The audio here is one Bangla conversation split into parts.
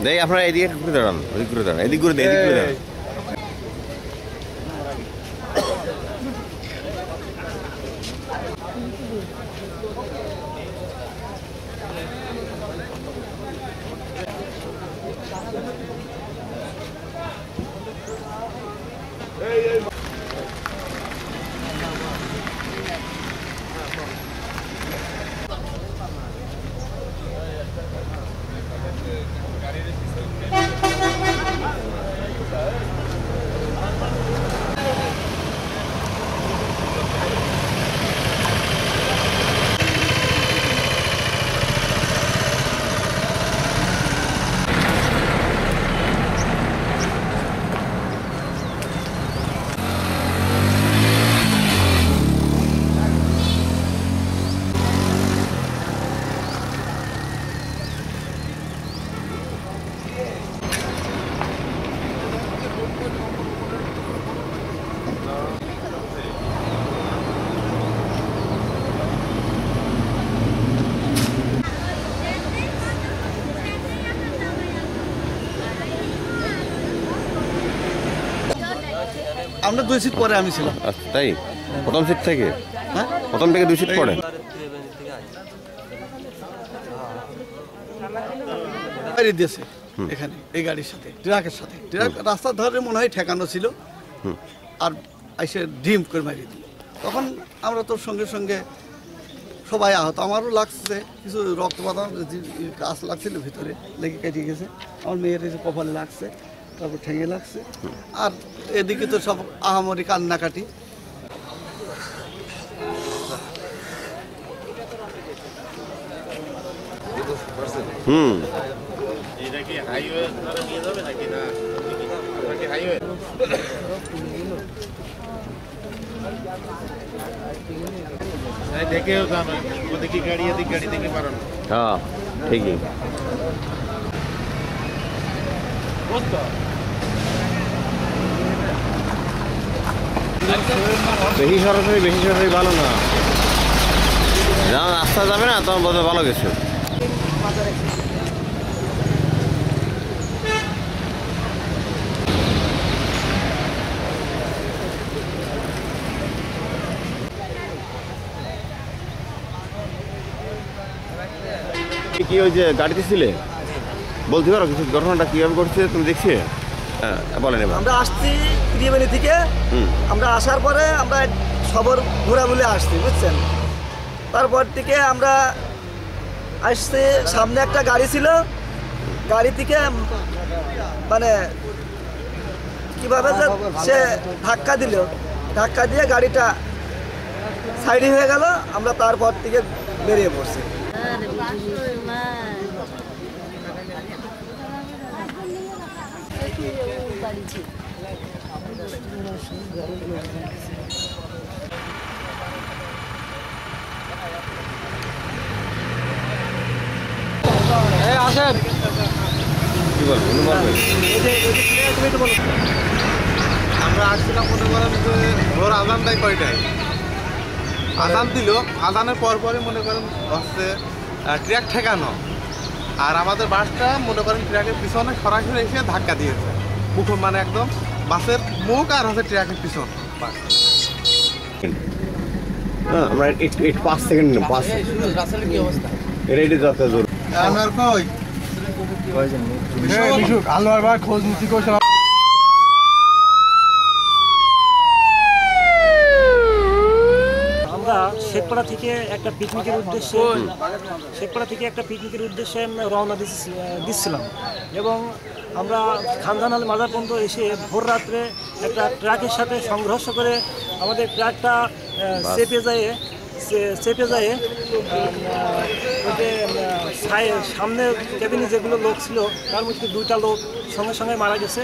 দেখ আপনারা এদিকে ঘুরে দাঁড়ান, ওদিক ঘুরে দাঁড়ান, এদিক ঘুরে দেন, এদিক ঘুরে দাঁড়ান। আমরা 2 সিট পরে আমি ছিলাম। আচ্ছা, তাই প্রথম সিট থেকে? হ্যাঁ, প্রথম থেকে 2 সিট পরে দিয়েছে এখানে এই গাড়ির সাথে, ট্রাকের সাথে। ট্রাক রাস্তার ধারে মনে হয় ঠেকানো ছিল, আর এসে ডিম করে মারিয়ে দিল। তখন আমরা তোর সঙ্গে সঙ্গে সবাই আহত, আমারও লাগছে কিছু রক্তপাত, গাছ লাগছিল ভিতরে, লেগে কেটে গেছে। আমার মেয়ের এসে কপালে লাগছে, তারপর ঠেঙে লাগছে। আর এদিকে তো সব আহামরি কান্নাকাটি। এটা কি হাইওয়ে ধরে নিয়ে যাবে নাকি না হাইওয়ে? দেখেও জানো ওদিকে গাড়ি এদিকে গাড়ি দেখে পারো না। হ্যাঁ, ঠিকই। বেশি সরাসরি ভালো না, যখন রাস্তা যাবে না তখন বোধ ভালো গেছে। কি ওই যে গাড়িতে ছিলে, বলতে পারো কিছু ঘটনাটা কিভাবে ঘটছে তুমি দেখছি? হ্যাঁ বলেন। আমরা আসছি ত্রিবেণী থেকে, আমরা আসার পরে আমরা সবর ঘোরা বলে আসছি, বুঝছেন। তারপর থেকে আমরা আসছি, সামনে একটা গাড়ি ছিল, গাড়ি থেকে মানে কিভাবে সে ধাক্কা দিল, ধাক্কা দিয়ে গাড়িটা সাইডে হয়ে গেল। আমরা তারপর থেকে বেরিয়ে পড়ছি। আমরা আসছিলাম মনে করেন যে ভোর আজান দেয় কয়টায়, আজান দিল, আজানের পরপরই মনে করেন হচ্ছে ট্রাক ঠেকানো, আর আমাদের বাসটা মনে করেন ট্রাকের পিছনে সরাসরি এসে ধাক্কা দিয়েছে, মুখ মানে একদম বাসের মুখ আর হচ্ছে ট্রাকের পিছন। আমরা 5 সেকেন্ড না, 5 কি অবস্থা এটা যাতে জোর আমার কই মিশুক আলোয়ার ভাই খোঁজ নিতে কইছে। আমরা শেখপাড়া থেকে একটা পিকনিকের উদ্দেশ্যে রওনা দিচ্ছিলাম, এবং আমরা খানদানাল মাজার পর্যন্ত এসে ভোর রাত্রে একটা ট্রাকের সাথে সংঘর্ষ করে আমাদের ট্রাকটা চেপে যায় সামনে কেবিনে যেগুলো লোক ছিল তার মধ্যে 2টা লোক সঙ্গে সঙ্গে মারা গেছে।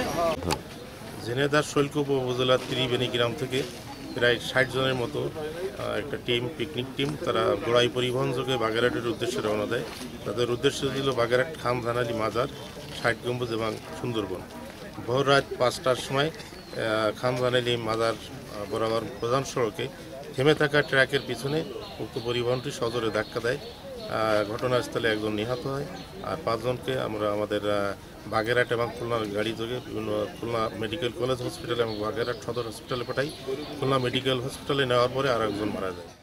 ঝিনাইদহ শৈলকুপা উপজেলার ত্রিবেণী গ্রাম থেকে প্রায় 60 জনের মতো একটা টিম, পিকনিক টিম, তারা গোড়াই পরিবহন যোগে বাগেরহাটের উদ্দেশ্যে রওনা দেয়। তাদের উদ্দেশ্য ছিল বাগেরহাট খানধানালি মাজার, 60 গম্বুজ এবং সুন্দরবন। ভোর রাত 5টার সময় খানধানালি মাজার বরাবর প্রধান সড়কে থেমে থাকা ট্রাকের পিছনে উক্ত পরিবহনটি সজোরে ধাক্কা দেয়। ঘটনাস্থলে একজন নিহত হয়, আর 5 জনকে আমরা আমাদের বাগেরহাট এবং খুলনার গাড়ি যোগে বিভিন্ন খুলনা মেডিকেল কলেজ হসপিটাল এবং বাগেরহাট সদর হসপিটালে পাঠাই। খুলনা মেডিকেল হসপিটালে নেওয়ার পরে আর একজন মারা যায়।